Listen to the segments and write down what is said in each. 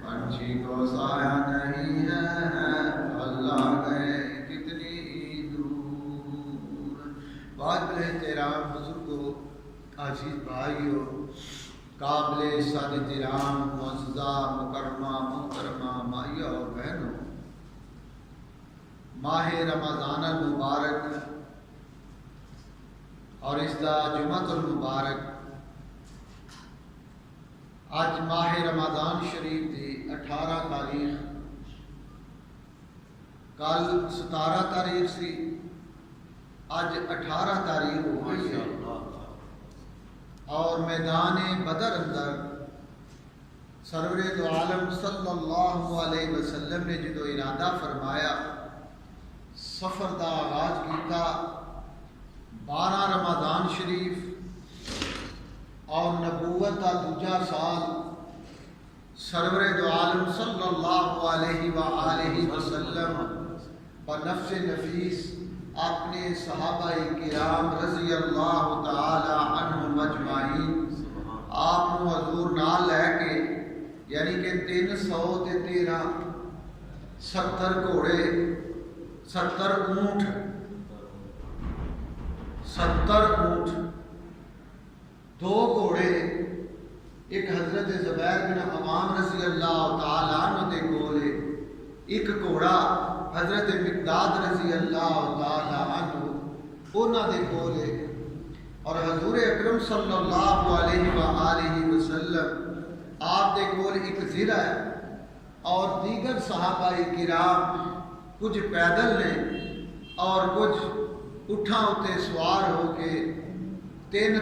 پنچھی کو سایہ نہیں ہے، اللہ گئے کتنی دور۔ بات بڑے احترام بزرگوں، عزیز بھائیوں، قابل صد احترام معززہ مکرمہ محترمہ مائیہ اور بہنوں، ماہ رمضان المبارک اور اس دا جمعۃ المبارک اج ماہ رمضان شریف دی 18 تاریخ، کل 17 تاریخ سی، اج 18 تاریخ ہو گئی ہے۔ اور میدان بدر اندر سرور دو عالم صلی اللہ علیہ وسلم نے جدو ارادہ فرمایا، سفر دا آغاز کیتا 12 رمضان شریف اور نبوت کا دوجا سال، سرور دو عالم صلی اللہ علیہ وآلہ وسلم بنفس نفیس اپنے صحابہ کرام رضی اللہ تعالی عنہم اجمعین آپ کو حضور نال لے کے، یعنی کہ 313 70 گھوڑے 70 اونٹ 2 گھوڑے، ایک حضرت زبیر بن عوام رضی اللہ تعالی عنہ دے کولے، ایک گھوڑا حضرت مقداد رضی اللہ تعالی عنہ انہاں دے کولے، اور حضور اکرم صلی اللہ علیہ وآلہ وسلم آپ دے کول ایک زرہ ہے، اور دیگر صحابہ کرام کچھ پیدل نے اور کچھ اٹھاں اتے سوار ہو کے 3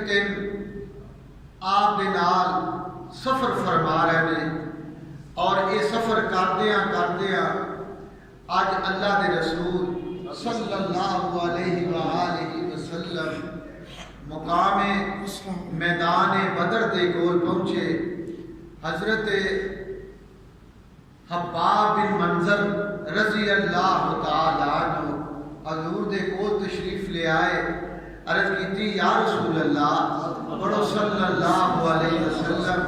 آپ دے نال سفر فرما رہے ہیں۔ اور یہ سفر کردیاں اج اللہ دے رسول صلی اللہ علیہ وآلہ وسلم مقام میدان بدر دے کول پہنچے۔ حضرت حباب بن منظر رضی اللہ تعالی عنہ حضور دے کول تشریف لے آئے، عرض کیتی یا رسول اللہ پڑھو صلی اللہ علیہ وسلم،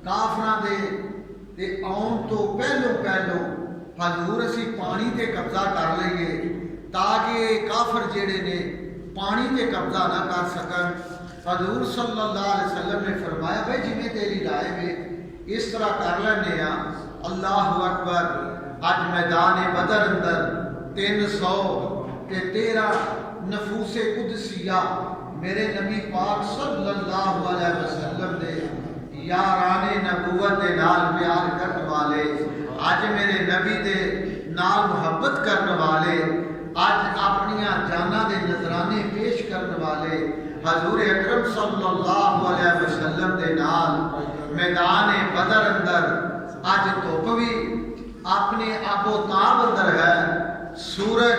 کافراں دے آن تو پہلو حضور اسی پانی تے قبضہ کر لئیے تاکہ کافر جڑے نے پانی تے قبضہ نہ کر سکن۔ حضور صلی اللہ علیہ وسلم نے فرمایا بھائی جی میں تیری رائے میں اس طرح کر لینے ہاں۔ اللہ اکبر، اج میدان بدر اندر 313 نفوس قدسیہ میرے نبی پاک صلی اللہ علیہ وسلم نے یاران نبوت دے نال پیار کرنے والے، آج میرے نبی دے نال محبت کرنے والے، آج اپنی جانہ دے نذرانے پیش کرنے والے حضور اکرم صلی اللہ علیہ وسلم دے نال میدان بدر اندر آج دھوپ بھی اپنے آب و تاب اندر ہے، سورج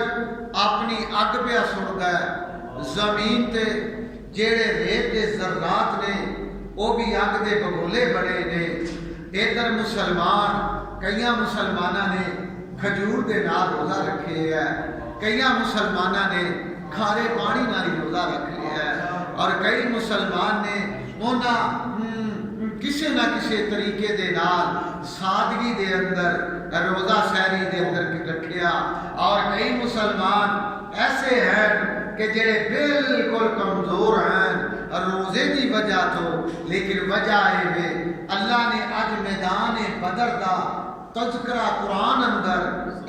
اپنی اگ پہ سڑ گئے، زمین تے جیڑے ریت دے ذرات نے وہ بھی اگ دے بگولے بڑے نے۔ ادھر مسلمان، کئی مسلمانہ نے کھجور دے نال روزہ رکھے ہے، کئی مسلمانہ نے کھارے پانی نال روزہ رکھے ہے، اور کئی مسلمان نے کسی نہ کسی طریقے دے نال سادگی دے اندر روزہ سہری دے اندر رکھیا، اور کئی مسلمان ایسے ہیں کہ جڑے بالکل کمزور ہیں روزے دی وجہ تو، لیکن وجہ ہے اللہ نے اج میدان بدر دا تذکرہ قرآن اندر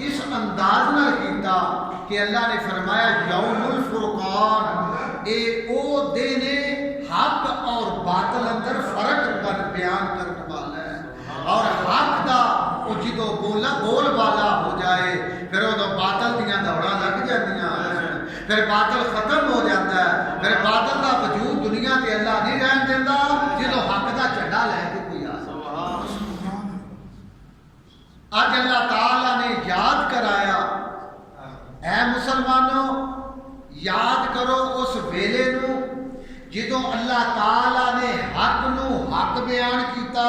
اس انداز نہ کیتا کہ اللہ نے فرمایا یوم الفرقان، اے او دن حق اور باطل اندر فرق پر بیان کرنے والا ہے، اور حق دا او جدو بول والا ہو جائے پھر وہ باطل دیاں دوڑاں لگ جاندیاں، پھر باطل ختم ہو جاتا ہے، پھر باطل دا وجود دنیا تے اللہ نہیں رہن دیندا جدو حق دا جھنڈا لے کے کوئی آ سکتا۔ آج اللہ تعالیٰ نے یاد کرایا، اے مسلمانوں یاد کرو اس ویلے نو جدو اللہ تعالیٰ نے حق نو حق بیان کیتا،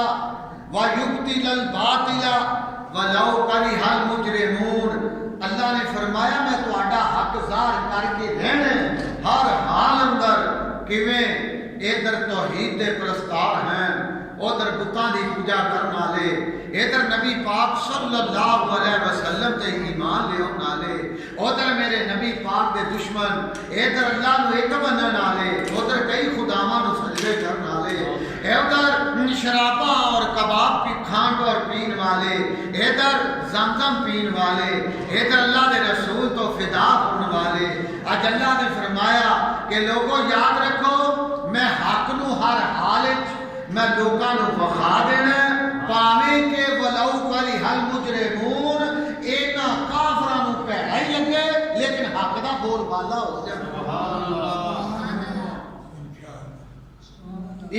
وَيُبْتِلَ الْبَاطِلَ وَلَوْ كَرِهَ الْمُجْرِمُونَ، اللہ نے فرمایا میں تہاڈا حق ظاہر کر کے رہنا ہر حال اندر، کہ کیویں ادھر توحید دے پرستار ہیں، ادھر بتاں دی پوجا کرن والے، ادھر نبی پاک صلی اللہ علیہ وسلم تے ایمان لے آن والے، ادھر میرے نبی پاک دے دشمن، ادھر اللہ نو ایک منن والے، ادھر کئی خداواں نو سجدے کرن والے، ادھر شراباں اور کباب کھان اور پین والے، ادھر زمزم پین والے، ادھر اللہ دے رسول تو فدا ہونے والے۔ اج اللہ نے فرمایا کہ لوگوں یاد رکھو میں حق نو ہر حال میں لوگاں نو وخا دینا، پاویں کہ ولو کرہ المجرمون، انہاں کافراں نو پیڑا ہی لگے لیکن حق دا بول بالا ہو جائے۔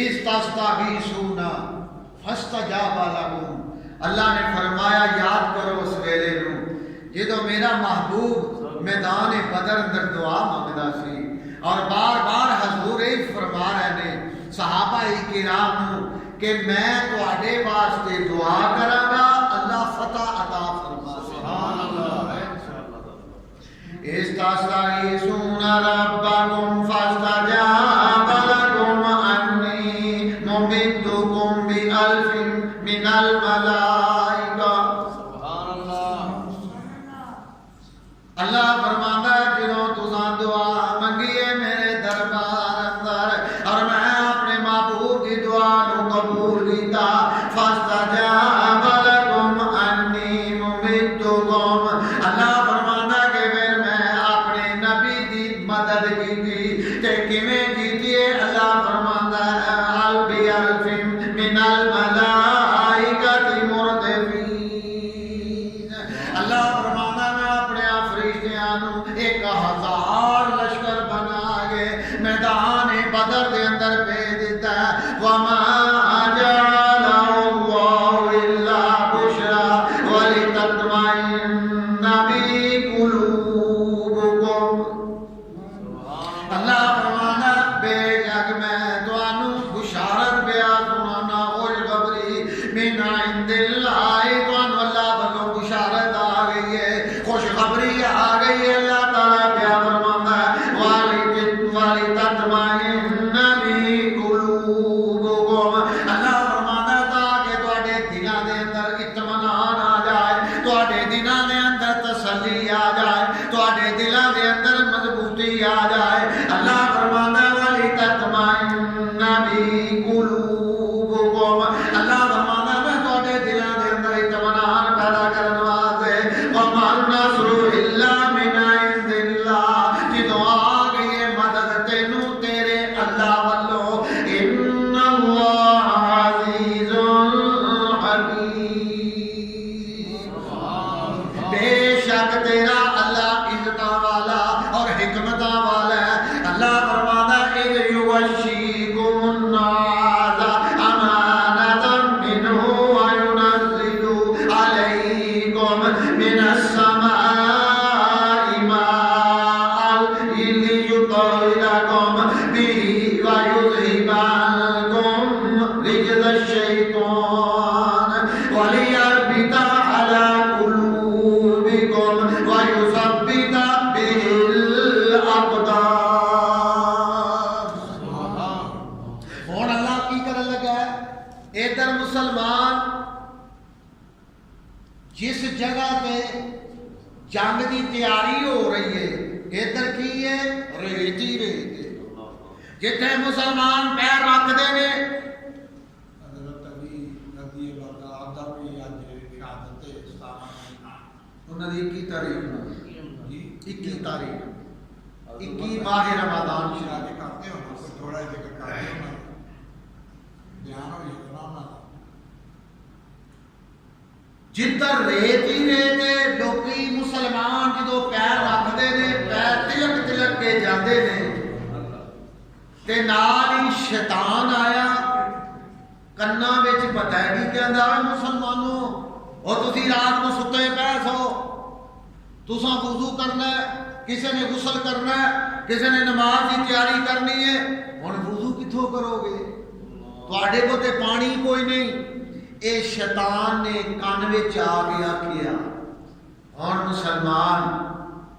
استستغیثون فاستجاب لکم، اللہ نے فرمایا یاد کرو اس ویلے نو جدو میرا محبوب میدان بدر اندر دعا مانگدا سی، اور بار بار حضور ہی فرما رہے نے صحابہ کرام نو کہ میں تواڈے واسطے دعا کراں گا، اللہ فتح عطا فرما۔ سبحان اللہ۔ استغیثون ربکم فاستجاب لکم انی ممدکم بألف من الملائکہ۔ سبحان اللہ۔ اللہ فرماتا ہے جنہوں تساں دعا منگی ہے میرے دربار اندر اور میں اپنے محبوب کی دعا نو قبول کیتا، فاستجاب لکم انی ممدکم، اللہ فرماتا کہ پھر میں اپنے نبی دی مدد کی تے کیویں کیتی ہے، اللہ فرماتا ہے بألف من الملائکہ مردفین، اللہ فرماتا میں اپنے فرشتیاں نو 1000 لشکر بنا کے میدان بدر دے اندر بھیج دیتا ہے۔ وما جعلہ اللہ الا بشرى ولتطمئن به قلوبکم، اللہ فرمانا بے شک میں تانوں بشارت بیان سنانا، خوشخبری من عند اللہ، تانوں اللہ بلوں بشارت آ گئی ہے، خوشخبری آ گئی ہے۔ اللہ تعالیٰ کیا فرماتا ہے وَلِتَطْمَئِنَّ بِهِ قُلُوبُكُمْ، اللہ فرماتا ہے تاکہ تواڈے دلاں دے اندر اطمینان آ جائے، تواڈے دلاں دے اندر تسلی آ جائے، تواڈے دلاں دے اندر مضبوطی آ جائے۔ اللہ فرماتا ہے وَلِتَطْمَئِنَّ بِهِ قُلُوبُكُمْ، اللہ فرماتا ہے میں تواڈے دلاں دے اندر اطمینان پیدا کرن واسطے۔ وَمَا النَّصْرُ إِلَّا مِنْ عِنْدِ اللَّهِ، جدوں آ گئی ہے مدد تینوں تیرے اللہ والوں، إِنَّ اللَّهَ عَزِيزٌ حَكِيمٌ، بے شک تیرا اللہ عزتاں والا اور حکمتاں والا ہے۔ اللہ فرماتا ہے إِذْ يُغَشِّيكُمُ النُّعَاسَ أَمَانَةً مِّنْهُ وَيُنَزِّلُ عَلَيْكُمْ مِنَ السَّمَاءِ مَاءً لِيُطَهِّرَكُم بِهِ وَيُذْهِبَ عَنكُم رِجْزَ الشَّيْطَانِ وَلِيَرْبِطَ عَلَى قُلُوبِكُمْ وَيُثَبِّتَ بِهِ الْأَقْدَامَ۔ اور اللہ کی کرن لگا ہے، ادھر مسلمان جس جگہ پہ جنگ دی تیاری ہو رہی ہے، ادھر کی ہے ریت ہی ریت ہے، جتنے مسلمان پیر رکھتے ہیں۔ حضرت علی رضی اللہ عنہ بھی اج شہادت انہاں دی 21 تاریخ نو 21 تاریخ 21 ماہ رمضان شہادت کرتے ہو، تھوڑا ذکر کرتے ہو بیان ہو جانا۔ جدھر ریت ہی ریت ہے، لوکی مسلمان جدو پیر رکھتے ہیں پیر تلک تلک کے جاندے نے، تے نال ہی شیطان آیا کنا وچ بتائے کہندا مسلمانوں او تسی رات کو ستے پے سو، تساں وضو کرنا ہے، کسی نے غسل کرنا ہے، کسی نے نماز کی تیاری کرنی ہے، ہن وضو کتھوں کرو گے؟ تواڈے کو تے پانی کوئی نہیں۔ اے شیطان نے کان وچ آ کے آکھیا، اور مسلمان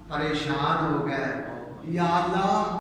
پریشان ہو گئے، یا اللہ